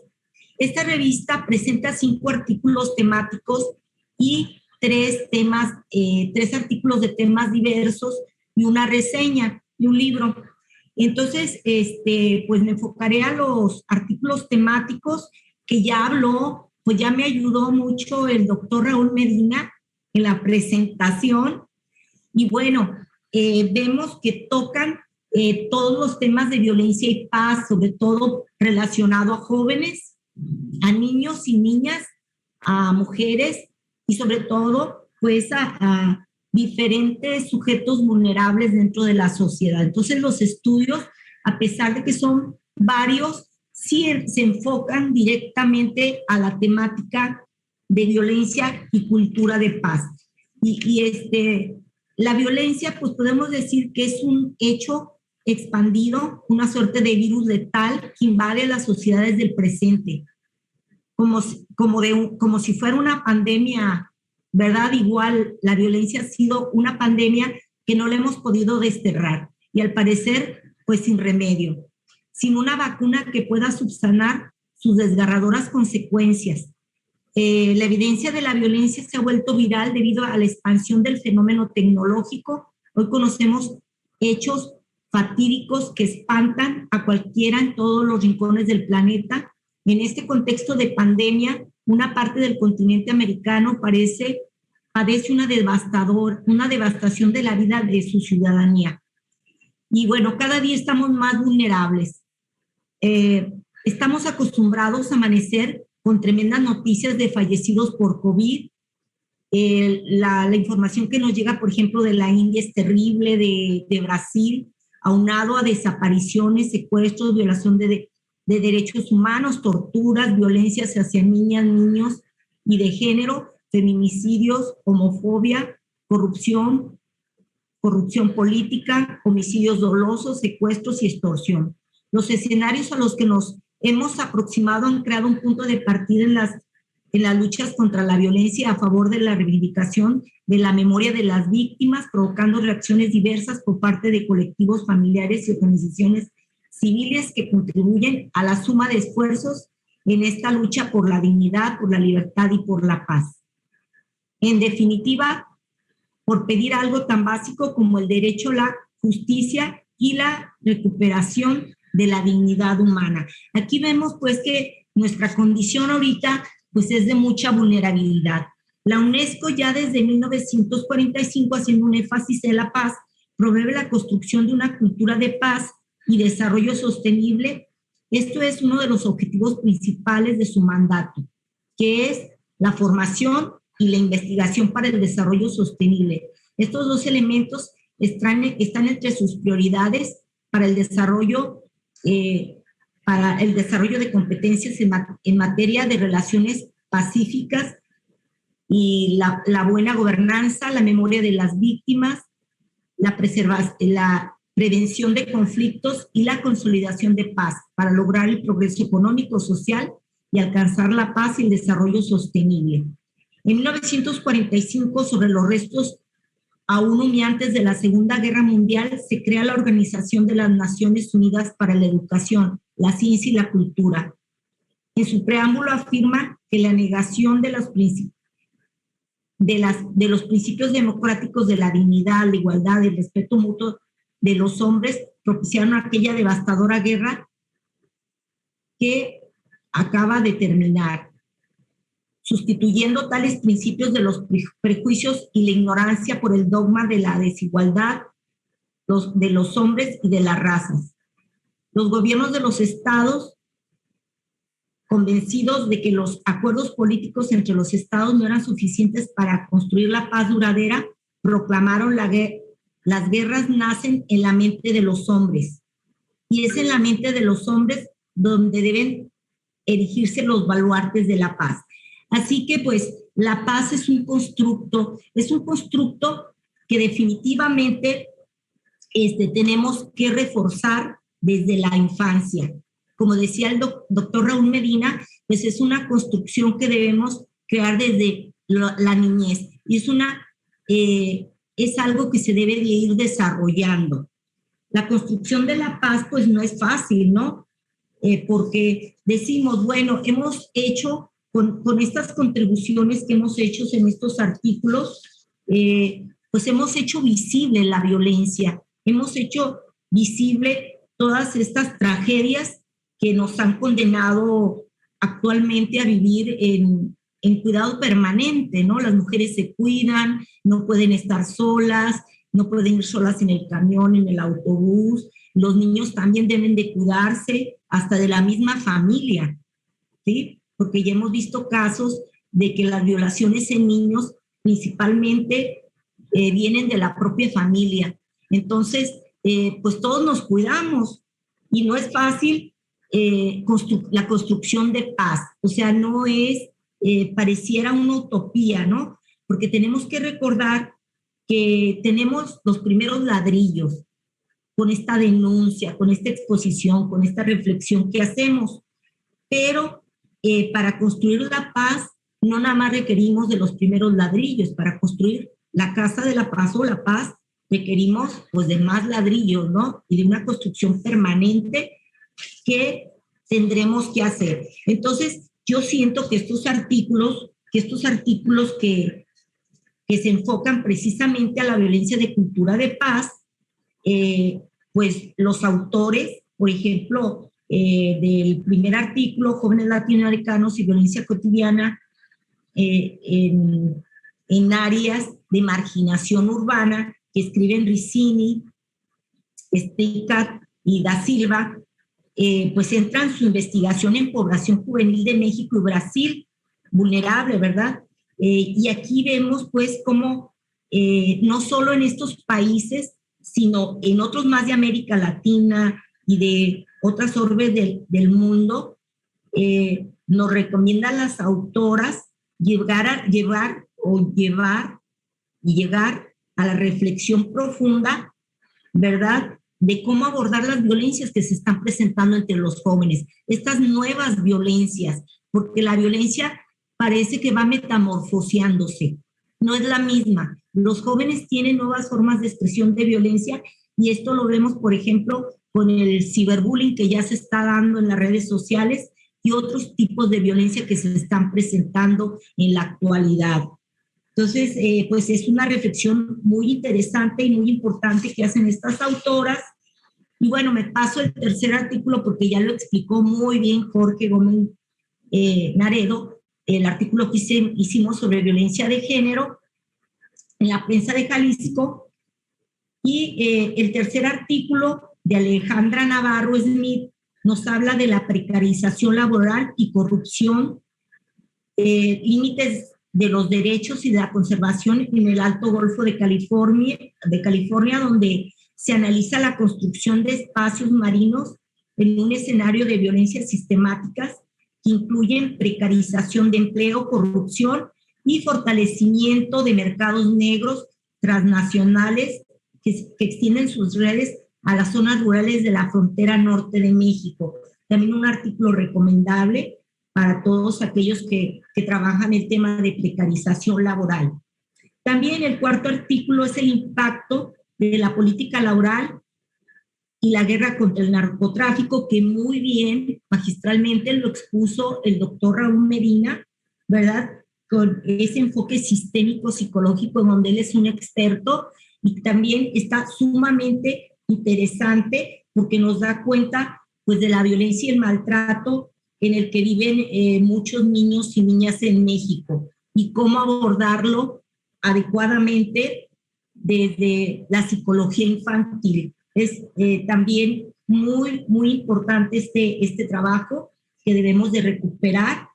Esta revista presenta 5 artículos temáticos y 3 artículos de temas diversos y una reseña y un libro. Entonces, pues me enfocaré a los artículos temáticos que ya habló, pues ya me ayudó mucho el doctor Raúl Medina en la presentación. Y bueno, vemos que tocan todos los temas de violencia y paz, sobre todo relacionado a jóvenes, a niños y niñas, a mujeres y sobre todo pues a diferentes sujetos vulnerables dentro de la sociedad. Entonces los estudios, a pesar de que son varios, sí se enfocan directamente a la temática de violencia y cultura de paz. La violencia, pues podemos decir que es un hecho expandido, una suerte de virus letal que invade las sociedades del presente, como si fuera una pandemia, ¿verdad? Igual la violencia ha sido una pandemia que no la hemos podido desterrar y al parecer, pues sin remedio, sin una vacuna que pueda subsanar sus desgarradoras consecuencias. La evidencia de la violencia se ha vuelto viral debido a la expansión del fenómeno tecnológico. Hoy conocemos hechos fatídicos que espantan a cualquiera en todos los rincones del planeta. En este contexto de pandemia, una parte del continente americano padece una devastación de la vida de su ciudadanía. Y bueno, cada día estamos más vulnerables. Estamos acostumbrados a amanecer con tremendas noticias de fallecidos por COVID. La información que nos llega, por ejemplo, de la India es terrible, de Brasil, aunado a desapariciones, secuestros, violación de derechos humanos, torturas, violencias hacia niñas, niños y de género, feminicidios, homofobia, corrupción política, homicidios dolosos, secuestros y extorsión. Los escenarios a los que nos hemos aproximado han creado un punto de partida en las luchas contra la violencia a favor de la reivindicación de la memoria de las víctimas, provocando reacciones diversas por parte de colectivos familiares y organizaciones civiles que contribuyen a la suma de esfuerzos en esta lucha por la dignidad, por la libertad y por la paz. En definitiva, por pedir algo tan básico como el derecho a la justicia y la recuperación de la dignidad humana. Aquí vemos pues que nuestra condición ahorita pues es de mucha vulnerabilidad. La UNESCO ya desde 1945, haciendo un énfasis en la paz, promueve la construcción de una cultura de paz y desarrollo sostenible. Esto es uno de los objetivos principales de su mandato, que es la formación y la investigación para el desarrollo sostenible. Estos dos elementos están entre sus prioridades para el desarrollo de competencias en materia de relaciones pacíficas y la buena gobernanza, la memoria de las víctimas, la prevención de conflictos y la consolidación de paz para lograr el progreso económico, social y alcanzar la paz y el desarrollo sostenible. En 1945, sobre los restos aún humeantes de la Segunda Guerra Mundial, se crea la Organización de las Naciones Unidas para la Educación, la Ciencia y la Cultura. En su preámbulo afirma que la negación de los principios democráticos de la dignidad, la igualdad y el respeto mutuo de los hombres propiciaron aquella devastadora guerra que acaba de terminar, sustituyendo tales principios de los prejuicios y la ignorancia por el dogma de la desigualdad de los hombres y de las razas. Los gobiernos de los estados, convencidos de que los acuerdos políticos entre los estados no eran suficientes para construir la paz duradera, proclamaron las guerras nacen en la mente de los hombres, y es en la mente de los hombres donde deben erigirse los baluartes de la paz. Así que pues la paz es un constructo que definitivamente tenemos que reforzar desde la infancia. Como decía el doctor Raúl Medina, pues es una construcción que debemos crear desde la niñez. Y es algo que se debe de ir desarrollando. La construcción de la paz pues no es fácil, ¿no? Porque decimos, bueno, hemos hecho con estas contribuciones que hemos hecho en estos artículos, pues hemos hecho visible la violencia, hemos hecho visible todas estas tragedias que nos han condenado actualmente a vivir en cuidado permanente, ¿no? Las mujeres se cuidan, no pueden estar solas, no pueden ir solas en el camión, en el autobús. Los niños también deben de cuidarse, hasta de la misma familia, ¿sí? Porque ya hemos visto casos de que las violaciones en niños principalmente vienen de la propia familia. Entonces, pues todos nos cuidamos y no es fácil la construcción de paz. O sea, no es, pareciera una utopía, ¿no? Porque tenemos que recordar que tenemos los primeros ladrillos con esta denuncia, con esta exposición, con esta reflexión que hacemos. Pero para construir la paz, no nada más requerimos de los primeros ladrillos. Para construir la casa de la paz o la paz, requerimos pues de más ladrillos, ¿no? Y de una construcción permanente que tendremos que hacer. Entonces, yo siento que estos artículos que se enfocan precisamente a la violencia de cultura de paz, pues los autores, por ejemplo, del primer artículo, Jóvenes Latinoamericanos y Violencia Cotidiana en áreas de marginación urbana, que escriben Rizzini, Steicat y Da Silva, pues entran su investigación en población juvenil de México y Brasil, vulnerable, ¿verdad? Y aquí vemos pues cómo no solo en estos países, sino en otros más de América Latina y de otras orbes del mundo, nos recomiendan las autoras llegar a la reflexión profunda, ¿verdad?, de cómo abordar las violencias que se están presentando entre los jóvenes, estas nuevas violencias, porque la violencia parece que va metamorfoseándose, no es la misma. Los jóvenes tienen nuevas formas de expresión de violencia y esto lo vemos, por ejemplo, con el ciberbullying que ya se está dando en las redes sociales y otros tipos de violencia que se están presentando en la actualidad. Entonces, pues es una reflexión muy interesante y muy importante que hacen estas autoras. Y bueno, me paso el tercer artículo porque ya lo explicó muy bien Jorge Gómez Naredo, el artículo que hicimos sobre violencia de género en la prensa de Jalisco, y el tercer artículo de Alejandra Navarro Smith nos habla de la precarización laboral y corrupción, límites de los derechos y de la conservación en el Alto Golfo de California, donde se analiza la construcción de espacios marinos en un escenario de violencias sistemáticas que incluyen precarización de empleo, corrupción y fortalecimiento de mercados negros transnacionales que extienden sus redes a las zonas rurales de la frontera norte de México. También un artículo recomendable para todos aquellos que trabajan el tema de precarización laboral. También el cuarto artículo es el impacto de la política laboral y la guerra contra el narcotráfico, que muy bien, magistralmente lo expuso el doctor Raúl Medina, ¿verdad? Con ese enfoque sistémico psicológico donde él es un experto, y también está sumamente interesante porque nos da cuenta pues de la violencia y el maltrato en el que viven muchos niños y niñas en México y cómo abordarlo adecuadamente desde la psicología infantil. Es también muy, muy importante este trabajo que debemos de recuperar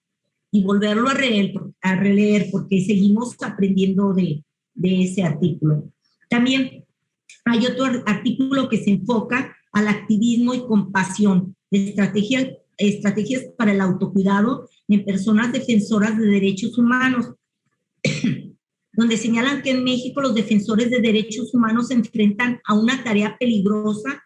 y volverlo a releer porque seguimos aprendiendo de ese artículo. También hay otro artículo que se enfoca al activismo y compasión, estrategias para el autocuidado en personas defensoras de derechos humanos, donde señalan que en México los defensores de derechos humanos se enfrentan a una tarea peligrosa,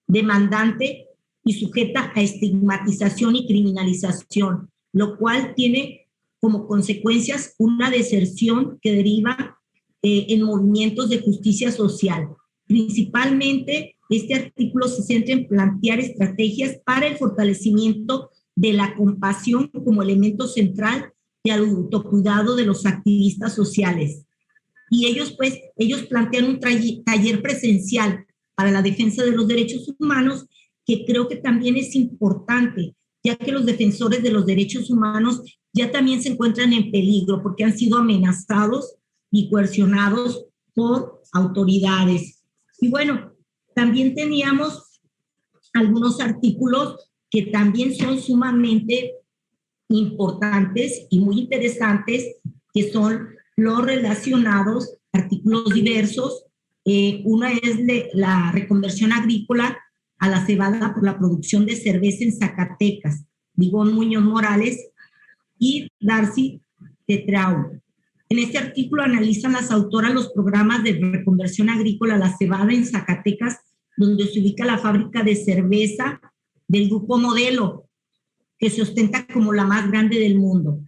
demandante y sujeta a estigmatización y criminalización, lo cual tiene como consecuencias una deserción que deriva en movimientos de justicia social. Principalmente, este artículo se centra en plantear estrategias para el fortalecimiento de la compasión como elemento central del autocuidado de los activistas sociales. Y ellos plantean un taller presencial para la defensa de los derechos humanos, que creo que también es importante, ya que los defensores de los derechos humanos ya también se encuentran en peligro porque han sido amenazados y coercionados por autoridades. Y bueno, también teníamos algunos artículos que también son sumamente importantes y muy interesantes, que son los relacionados, artículos diversos. Una es la reconversión agrícola a la cebada por la producción de cerveza en Zacatecas, Vigón Muñoz Morales y Darcy Tetraul. En este artículo analizan las autoras los programas de reconversión agrícola a la cebada en Zacatecas, donde se ubica la fábrica de cerveza del Grupo Modelo, que se ostenta como la más grande del mundo,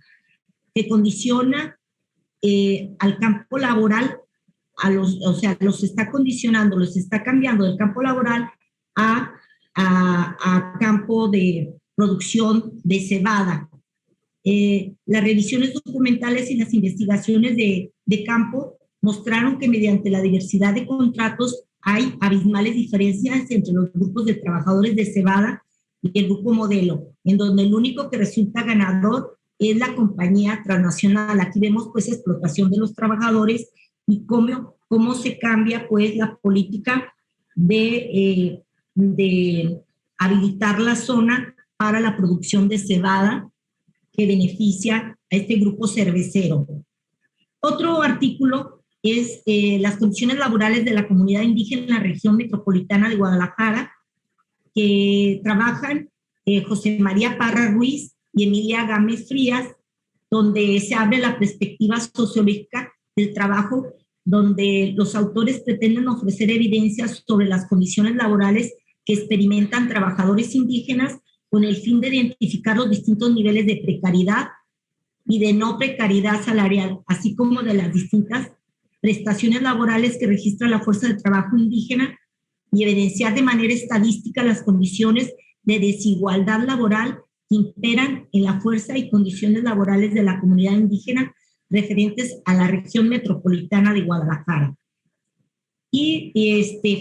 que condiciona al campo laboral, los está condicionando, los está cambiando del campo laboral a campo de producción de cebada. Las revisiones documentales y las investigaciones de campo mostraron que mediante la diversidad de contratos hay abismales diferencias entre los grupos de trabajadores de cebada y el Grupo Modelo, en donde el único que resulta ganador es la compañía transnacional. Aquí vemos pues explotación de los trabajadores y cómo se cambia pues la política de habilitar la zona para la producción de cebada que beneficia a este grupo cervecero. Otro artículo es las condiciones laborales de la comunidad indígena en la región metropolitana de Guadalajara, que trabajan José María Parra Ruiz y Emilia Gámez Frías, donde se abre la perspectiva sociológica del trabajo, donde los autores pretenden ofrecer evidencias sobre las condiciones laborales que experimentan trabajadores indígenas con el fin de identificar los distintos niveles de precariedad y de no precariedad salarial, así como de las distintas prestaciones laborales que registra la fuerza de trabajo indígena, y evidenciar de manera estadística las condiciones de desigualdad laboral que imperan en la fuerza y condiciones laborales de la comunidad indígena referentes a la región metropolitana de Guadalajara. Y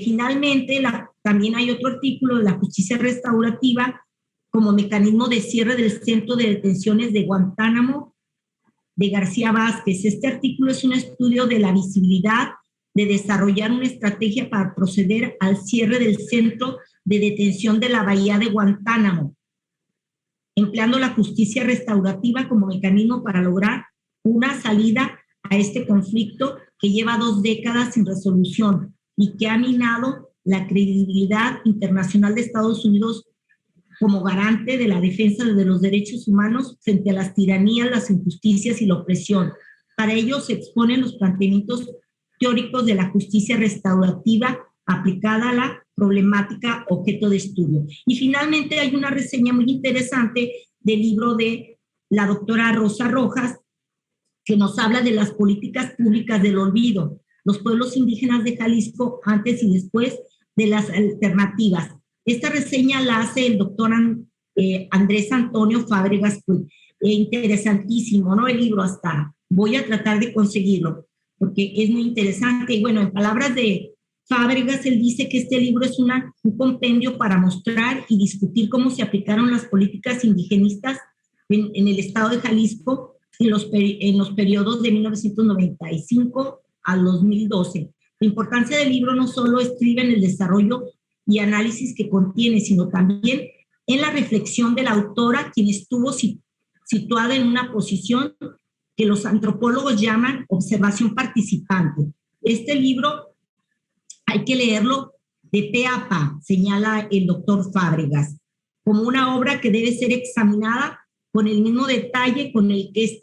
finalmente también hay otro artículo de la justicia restaurativa como mecanismo de cierre del centro de detenciones de Guantánamo, de García Vázquez. Este artículo es un estudio de la visibilidad de desarrollar una estrategia para proceder al cierre del centro de detención de la Bahía de Guantánamo, empleando la justicia restaurativa como mecanismo para lograr una salida a este conflicto que lleva 2 décadas sin resolución y que ha minado la credibilidad internacional de Estados Unidos como garante de la defensa de los derechos humanos frente a las tiranías, las injusticias y la opresión. Para ello se exponen los planteamientos teóricos de la justicia restaurativa aplicada a la problemática objeto de estudio. Y finalmente hay una reseña muy interesante del libro de la doctora Rosa Rojas, que nos habla de las políticas públicas del olvido, los pueblos indígenas de Jalisco antes y después de las alternativas. Esta reseña la hace el doctor Andrés Antonio Fábregas. Interesantísimo, ¿no? El libro, hasta voy a tratar de conseguirlo, porque es muy interesante. Y bueno, en palabras de Fábregas, él dice que este libro es un compendio para mostrar y discutir cómo se aplicaron las políticas indigenistas en el estado de Jalisco en los periodos de 1995 al 2012. La importancia del libro no solo estriba en el desarrollo y análisis que contiene, sino también en la reflexión de la autora, quien estuvo situada en una posición que los antropólogos llaman observación participante. Este libro hay que leerlo de pe a pa, señala el doctor Fábregas, como una obra que debe ser examinada con el mismo detalle con el que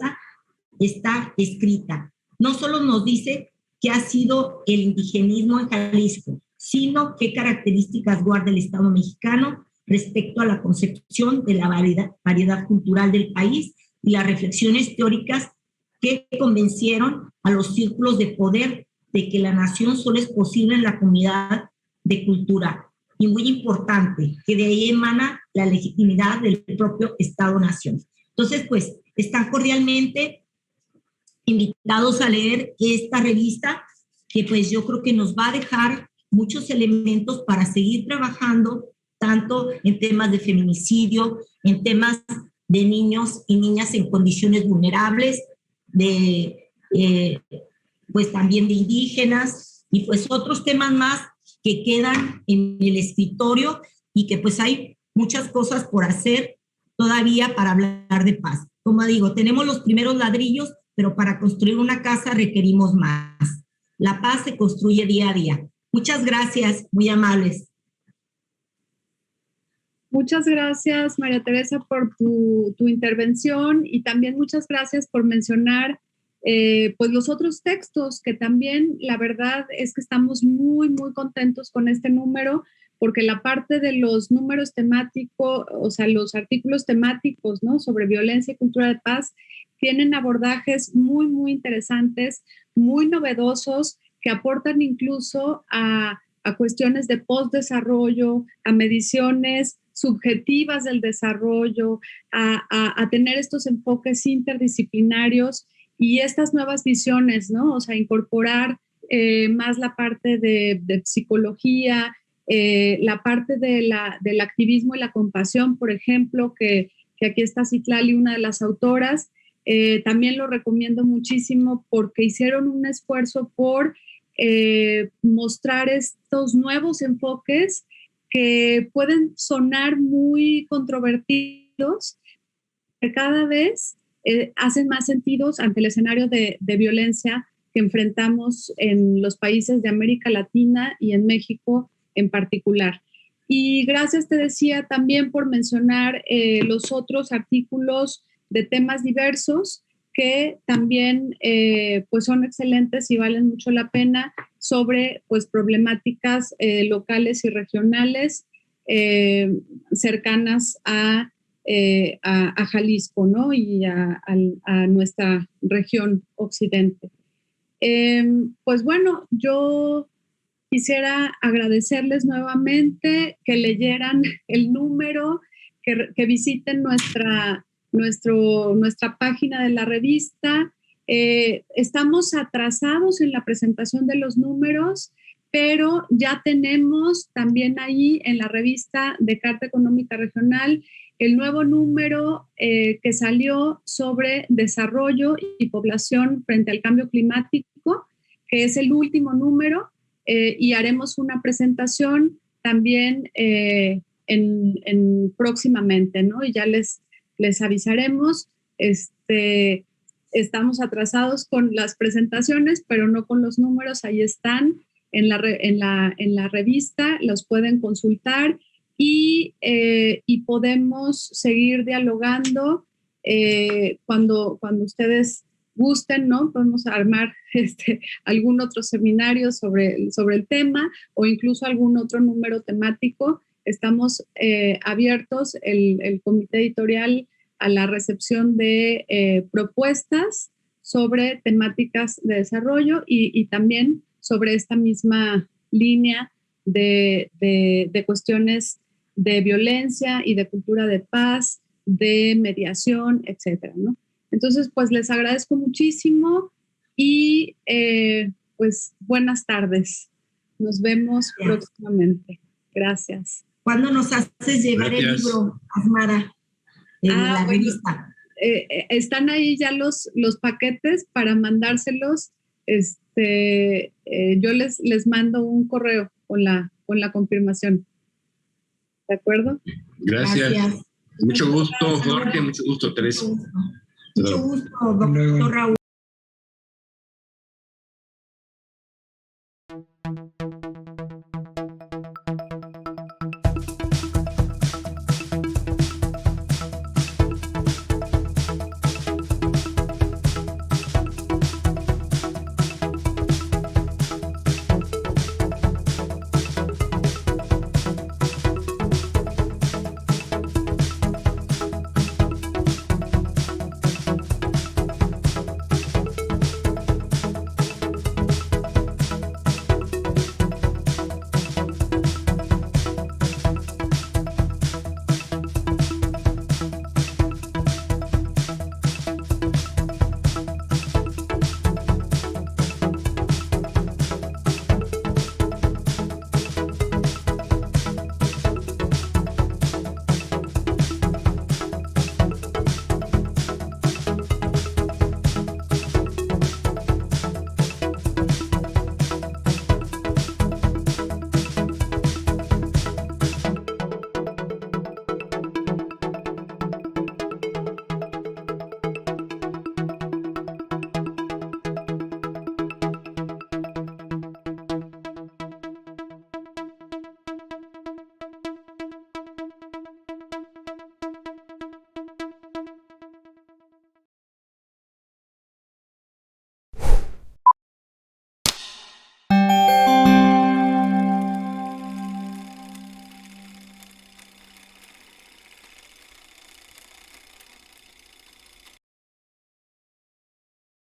está escrita. No solo nos dice qué ha sido el indigenismo en Jalisco, sino qué características guarda el Estado mexicano respecto a la concepción de la variedad cultural del país y las reflexiones teóricas que convencieron a los círculos de poder de que la nación solo es posible en la comunidad de cultura. Y muy importante, que de ahí emana la legitimidad del propio Estado-nación. Entonces, pues, están cordialmente invitados a leer esta revista, que pues yo creo que nos va a dejar muchos elementos para seguir trabajando tanto en temas de feminicidio, en temas de niños y niñas en condiciones vulnerables, pues también de indígenas y pues otros temas más que quedan en el escritorio y que pues hay muchas cosas por hacer todavía para hablar de paz. Como digo, tenemos los primeros ladrillos, pero para construir una casa requerimos más. La paz se construye día a día. Muchas gracias, muy amables. Muchas gracias, María Teresa, por tu intervención y también muchas gracias por mencionar pues los otros textos, que también la verdad es que estamos muy, muy contentos con este número, porque la parte de los números temáticos, o sea, los artículos temáticos, ¿no?, sobre violencia y cultura de paz, tienen abordajes muy, muy interesantes, muy novedosos, que aportan incluso a cuestiones de postdesarrollo, a mediciones subjetivas del desarrollo, a tener estos enfoques interdisciplinarios y estas nuevas visiones, ¿no? O sea, incorporar más la parte de psicología, la parte del activismo y la compasión, por ejemplo, que aquí está Citlali, una de las autoras. También lo recomiendo muchísimo porque hicieron un esfuerzo por mostrar estos nuevos enfoques que pueden sonar muy controvertidos, que cada vez hacen más sentidos ante el escenario de violencia que enfrentamos en los países de América Latina y en México en particular. Y gracias, te decía, también por mencionar los otros artículos de temas diversos que también pues son excelentes y valen mucho la pena, sobre pues problemáticas locales y regionales cercanas a Jalisco, ¿no?, y a nuestra región occidente. Pues bueno, yo quisiera agradecerles nuevamente que leyeran el número, que visiten nuestra página de la revista. Estamos atrasados en la presentación de los números, pero ya tenemos también ahí en la revista de Carta Económica Regional el nuevo número que salió sobre desarrollo y población frente al cambio climático, que es el último número, y haremos una presentación también próximamente, ¿no? Y ya les avisaremos. Estamos atrasados con las presentaciones, pero no con los números. Ahí están en la revista, los pueden consultar y podemos seguir dialogando cuando ustedes gusten, ¿no? Podemos armar algún otro seminario sobre el tema o incluso algún otro número temático. Estamos abiertos, el comité editorial, a la recepción de propuestas sobre temáticas de desarrollo y también sobre esta misma línea de cuestiones de violencia y de cultura de paz, de mediación, etcétera, ¿no? Entonces, pues les agradezco muchísimo y pues buenas tardes. Nos vemos próximamente. Gracias. ¿Cuándo nos haces llegar el libro, Asmara, de la revista? Están ahí ya los paquetes para mandárselos. Yo les mando un correo con la confirmación. ¿De acuerdo? Gracias. Mucho gusto, Jorge. Mucho gusto, Teresa. Mucho gusto, doctor Raúl.